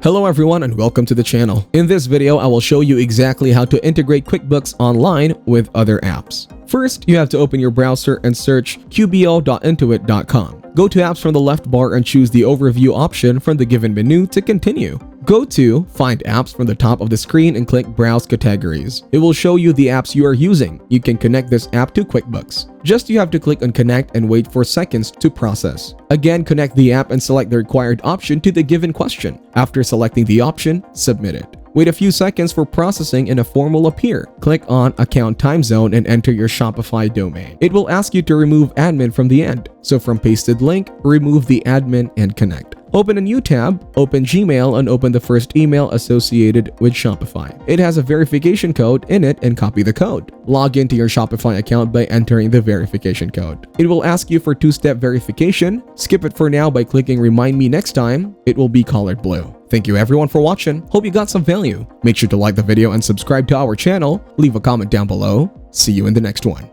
Hello everyone and welcome to the channel. In this video, I will show you exactly how to integrate QuickBooks online with other apps. First, you have to open your browser and search qbo.intuit.com. Go to apps from the left bar and choose the overview option from the given menu to continue. Go to Find Apps from the top of the screen and click Browse Categories. It will show you the apps you are using. You can connect this app to QuickBooks. You have to click on Connect and wait for seconds to process. Again, connect the app and select the required option to the given question. After selecting the option, submit it. Wait a few seconds for processing and a form will appear. Click on Account Time Zone and enter your Shopify domain. It will ask you to remove admin from the end. So from pasted link, remove the admin and connect. Open a new tab, open Gmail and open the first email associated with Shopify. It has a verification code in it and copy the code. Log into your Shopify account by entering the verification code. It will ask you for two-step verification. Skip it for now by clicking Remind Me next time. It will be colored blue. Thank you everyone for watching. Hope you got some value. Make sure to like the video and subscribe to our channel. Leave a comment down below. See you in the next one.